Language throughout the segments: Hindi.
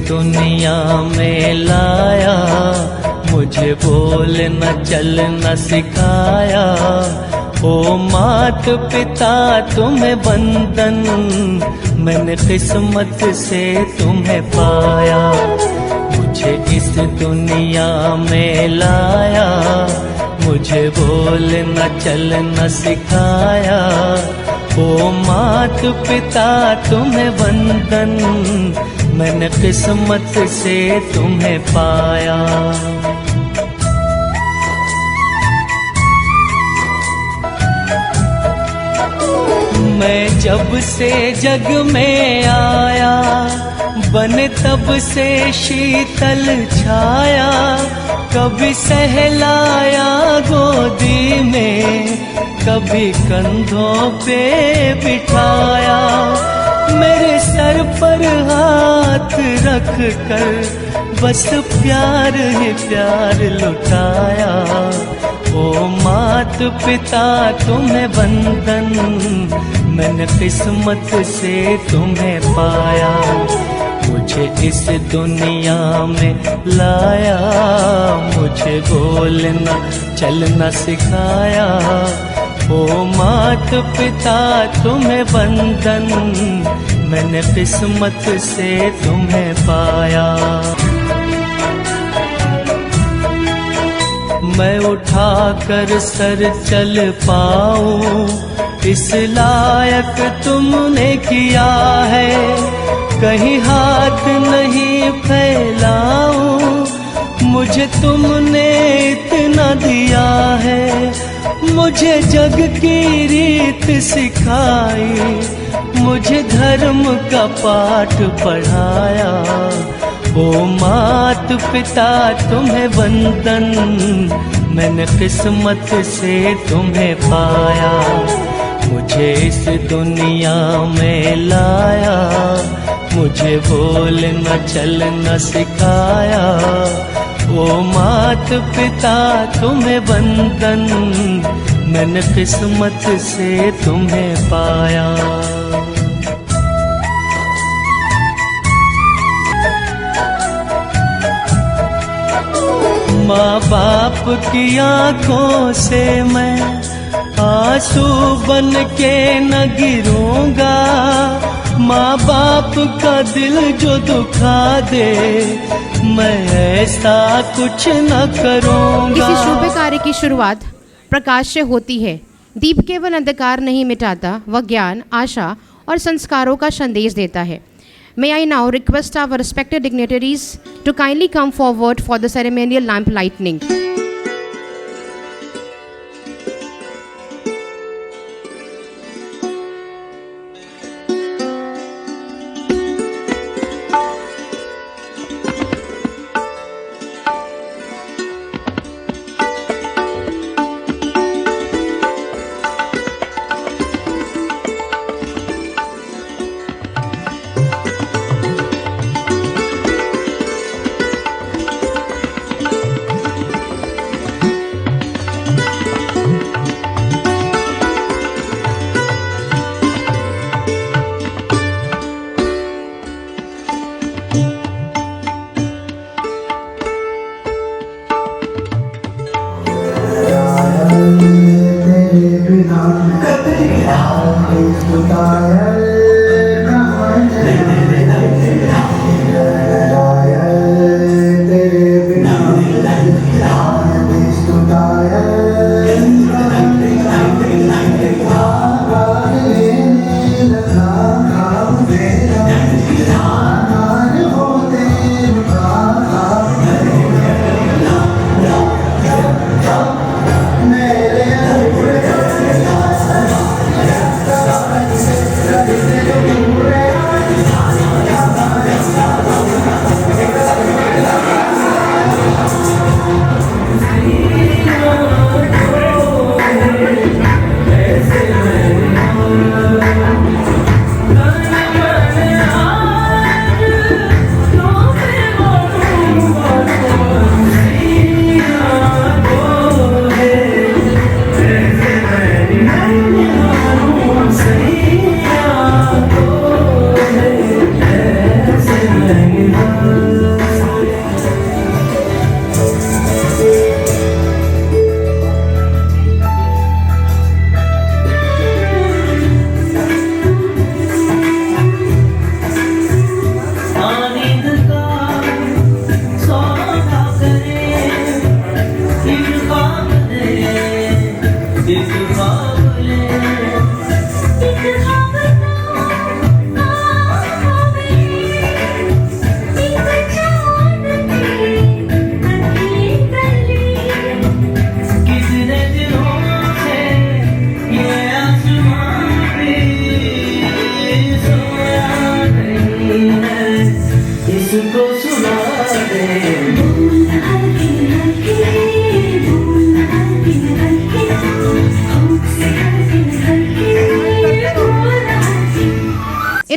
दुनिया में लाया, मुझे बोलना चलना सिखाया। ओ मात पिता तुम्हें वंदन, मैंने किस्मत से तुम्हें पाया। मुझे इस दुनिया में लाया, मुझे बोलना चलना सिखाया। ओ मात पिता तुम्हें वंदन, मैंने किस्मत से तुम्हें पाया। मैं जब से जग में आया, बने तब से शीतल छाया। कभी सहलाया गोदी में, कभी कंधों पे बिठाया। मेरे सर पर हाथ रख कर बस प्यार ही प्यार लुटाया। ओ मात पिता तुम्हें वंदन, मैंने किस्मत से तुम्हें पाया। मुझे इस दुनिया में लाया, मुझे बोलना चलना सिखाया। ओ मात पिता तुम्हें वंदन, मैंने किस्मत से तुम्हें पाया। मैं उठाकर सर चल पाऊं, इस लायक तुमने किया है। कहीं हाथ नहीं फैलाऊं, मुझे तुमने इतना दिया है। मुझे जग की रीत सिखाई, मुझे धर्म का पाठ पढ़ाया। ओ मात पिता तुम्हें वंदन, मैंने किस्मत से तुम्हें पाया। मुझे इस दुनिया में लाया, मुझे बोलना चलना सिखाया। ओ मात पिता तुम्हें वंदन, मैंने किस्मत से तुम्हें पाया। माँ बाप की आंखों से मैं आंसू बन के न गिरूंगा। माँ बाप का दिल जो दुखा दे, मैं ऐसा कुछ न करूंगा। किसी शुभ कार्य की शुरुआत प्रकाश से होती है। दीप केवल अंधकार नहीं मिटाता, वह ज्ञान, आशा और संस्कारों का संदेश देता है। May I now request our respected dignitaries to kindly come forward for the ceremonial lamp lighting.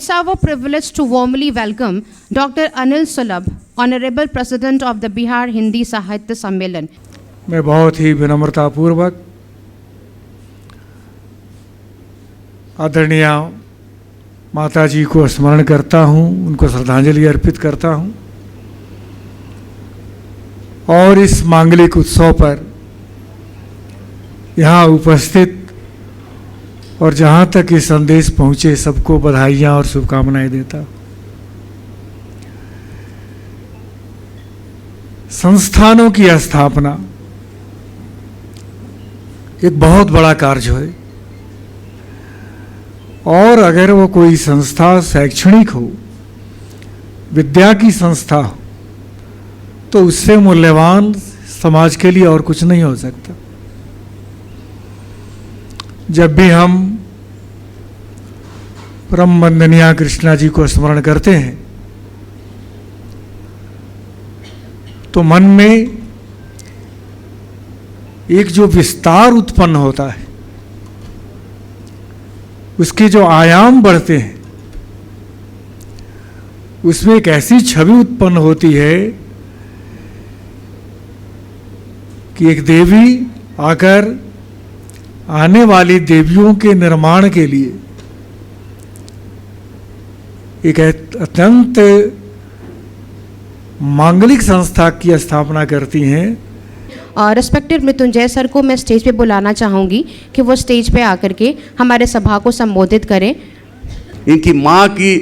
It's our privilege to warmly welcome Dr. Anil Sulabh, Honorable President of the Bihar Hindi Sahitya Sammelan. मैं बहुत ही विनम्रतापूर्वक आदरणीय माता जी को स्मरण करता हूँ, उनको श्रद्धांजलि अर्पित करता हूँ और इस मांगलिक उत्सव पर यहाँ उपस्थित और जहाँ तक ये संदेश पहुँचे सबको बधाइयाँ और शुभकामनाएं देता हूँ। संस्थानों की स्थापना एक बहुत बड़ा कार्य है और अगर वो कोई संस्था शैक्षणिक हो, विद्या की संस्था हो, तो उससे मूल्यवान समाज के लिए और कुछ नहीं हो सकता। जब भी हम परम वंदनीय कृष्णा जी को स्मरण करते हैं तो मन में एक जो विस्तार उत्पन्न होता है, उसके जो आयाम बढ़ते हैं, उसमें एक ऐसी छवि उत्पन्न होती है कि एक देवी आकर आने वाली देवियों के निर्माण के लिए एक अत्यंत मांगलिक संस्था की स्थापना करती हैं। रिस्पेक्टेड मृत्युंजय सर को मैं स्टेज पे बुलाना चाहूँगी कि वो स्टेज पे आकर के हमारे सभा को संबोधित करें। इनकी माँ की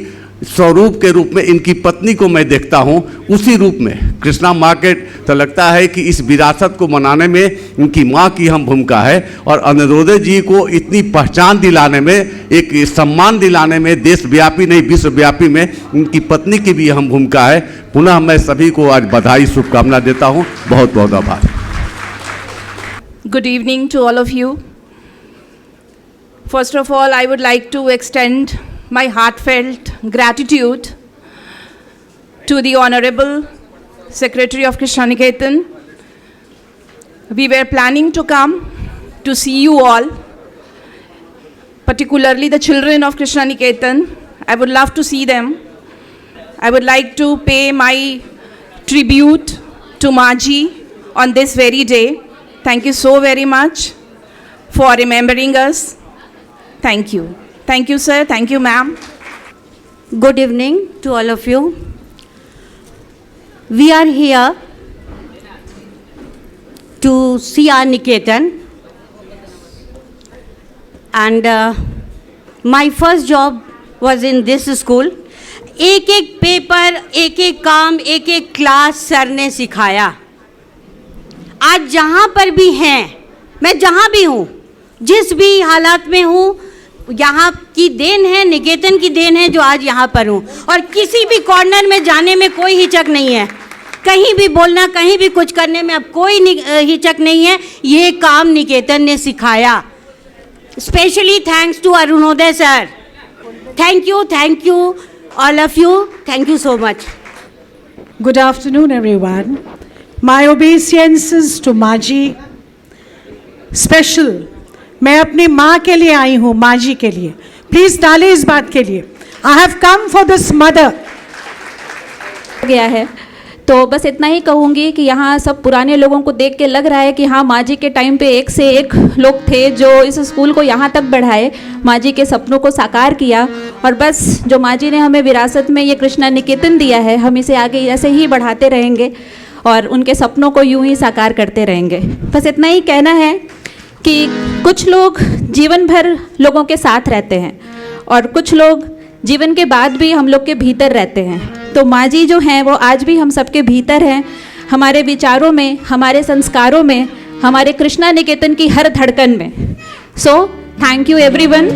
स्वरूप के रूप में इनकी पत्नी को मैं देखता हूँ, उसी रूप में कृष्णा माँ के तो लगता है कि इस विरासत को मनाने में इनकी माँ की अहम भूमिका है और अनिरुद्ध जी को इतनी पहचान दिलाने में, एक सम्मान दिलाने में देशव्यापी नहीं विश्वव्यापी में इनकी पत्नी की भी अहम भूमिका है। पुनः मैं सभी को आज बधाई शुभकामना देता हूँ। बहुत बहुत आभार। Good evening to all of you. First of all, I would like to extend my heartfelt gratitude to the Honorable Secretary of Krishna Niketan. We were planning to come to see you all, particularly the children of Krishna Niketan. I would love to see them. I would like to pay my tribute to Maji on this very day. Thank you so very much for remembering us. Thank you. Thank you, sir. Thank you, ma'am. Good evening to all of you. We are here to see our Niketan, and my first job was in this school. एक एक पेपर, एक एक काम, एक एक क्लास सर ने सिखाया। आज जहाँ पर भी हैं, मैं जहाँ भी हूँ, जिस भी हालात में हूँ, यहाँ की देन है, निकेतन की देन है जो आज यहाँ पर हूँ। और किसी भी कॉर्नर में जाने में कोई हिचक नहीं है, कहीं भी बोलना, कहीं भी कुछ करने में अब कोई हिचक नहीं है। ये काम निकेतन ने सिखाया। Specially thanks to Arunoday sir. Thank you all of you. Thank you so much. Good afternoon, everyone. My obeisances to Maji. Special. मैं अपनी माँ के लिए आई हूँ, माजी के लिए। प्लीज डालें इस बात के लिए। I have come for this mother. गया है तो बस इतना ही कहूँगी कि यहाँ सब पुराने लोगों को देख के लग रहा है कि हाँ, माँ जी के टाइम पे एक से एक लोग थे जो इस स्कूल को यहाँ तक बढ़ाए, माँ जी के सपनों को साकार किया। और बस जो माँ जी ने हमें विरासत में ये कृष्णा निकेतन दिया है, हम इसे आगे ऐसे ही बढ़ाते रहेंगे और उनके सपनों को यूं ही साकार करते रहेंगे। बस इतना ही कहना है कि कुछ लोग जीवन भर लोगों के साथ रहते हैं और कुछ लोग जीवन के बाद भी हम लोग के भीतर रहते हैं। तो माँ जी जो हैं वो आज भी हम सबके भीतर हैं, हमारे विचारों में, हमारे संस्कारों में, हमारे कृष्णा निकेतन की हर धड़कन में। So thank you everyone.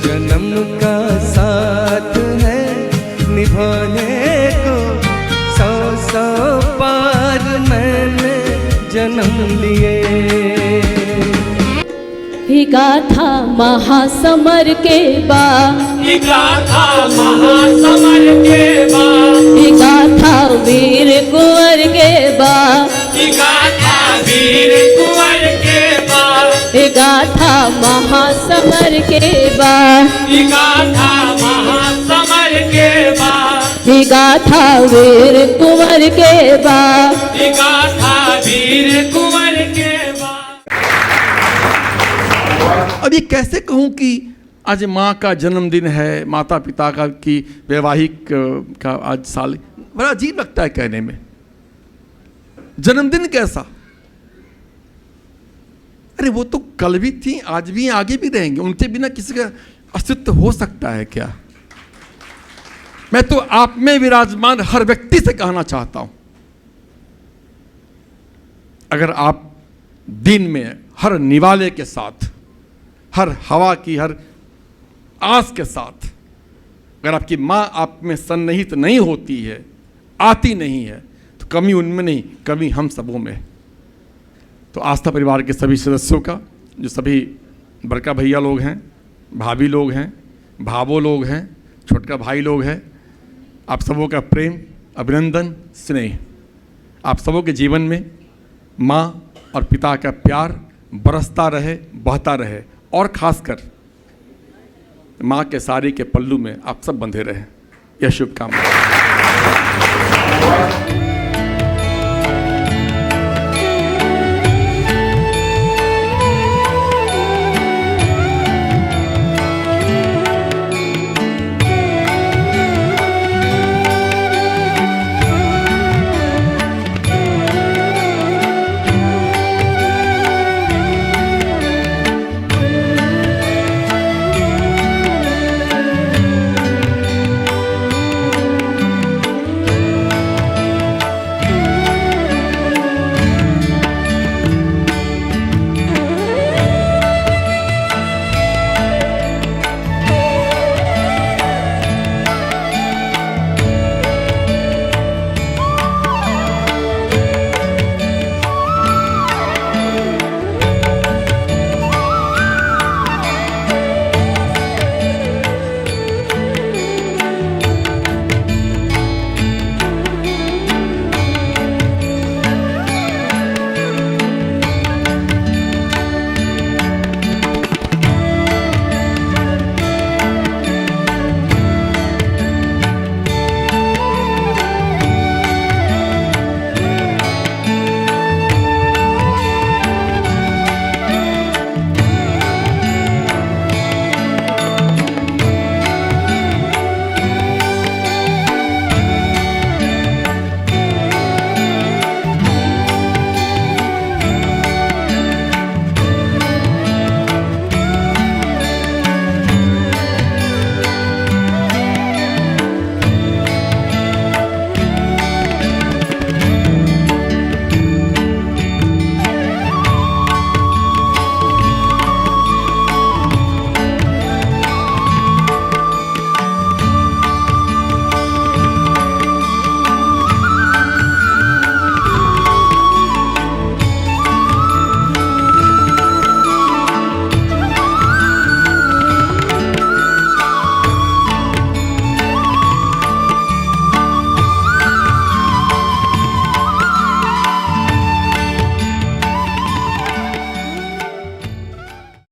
जन्म जन्म का साथ है निभाने को, 100 पार मैंने जन्म लिए। ही गाथा महासमर के बा, ही गाथा महासमर के बा, ही गाथा वीर कुंवर के बा, ही गाथा वीर कुंवर के बा, ही गाथा महासमर के बा, ही गाथा महासमर के बा, ही गाथा वीर कुंवर के बा, ही गाथा वीर कुंवर के बा। अब ये कैसे कहूँ कि आज माँ का जन्मदिन है, माता पिता का की वैवाहिक का आज साल, बड़ा अजीब लगता है कहने में। जन्मदिन कैसा? अरे वो तो कल भी थी, आज भी, आगे भी रहेंगे। उनके बिना किसी का अस्तित्व हो सकता है क्या? मैं तो आप में विराजमान हर व्यक्ति से कहना चाहता हूं, अगर आप दिन में हर निवाले के साथ, हर हवा की हर आस के साथ, अगर आपकी माँ आप में सन्निहित नहीं होती है, आती नहीं है, तो कमी उनमें नहीं, कमी हम सबों में। तो आस्था परिवार के सभी सदस्यों का, जो सभी बड़का भैया लोग हैं, भाभी लोग हैं, भावो लोग हैं, छोटका भाई लोग हैं, आप सबों का प्रेम, अभिनंदन, स्नेह, आप सबों के जीवन में माँ और पिता का प्यार बरसता रहे, बहता रहे, और खासकर माँ के साड़ी के पल्लू में आप सब बंधे रहे। यह शुभकामना।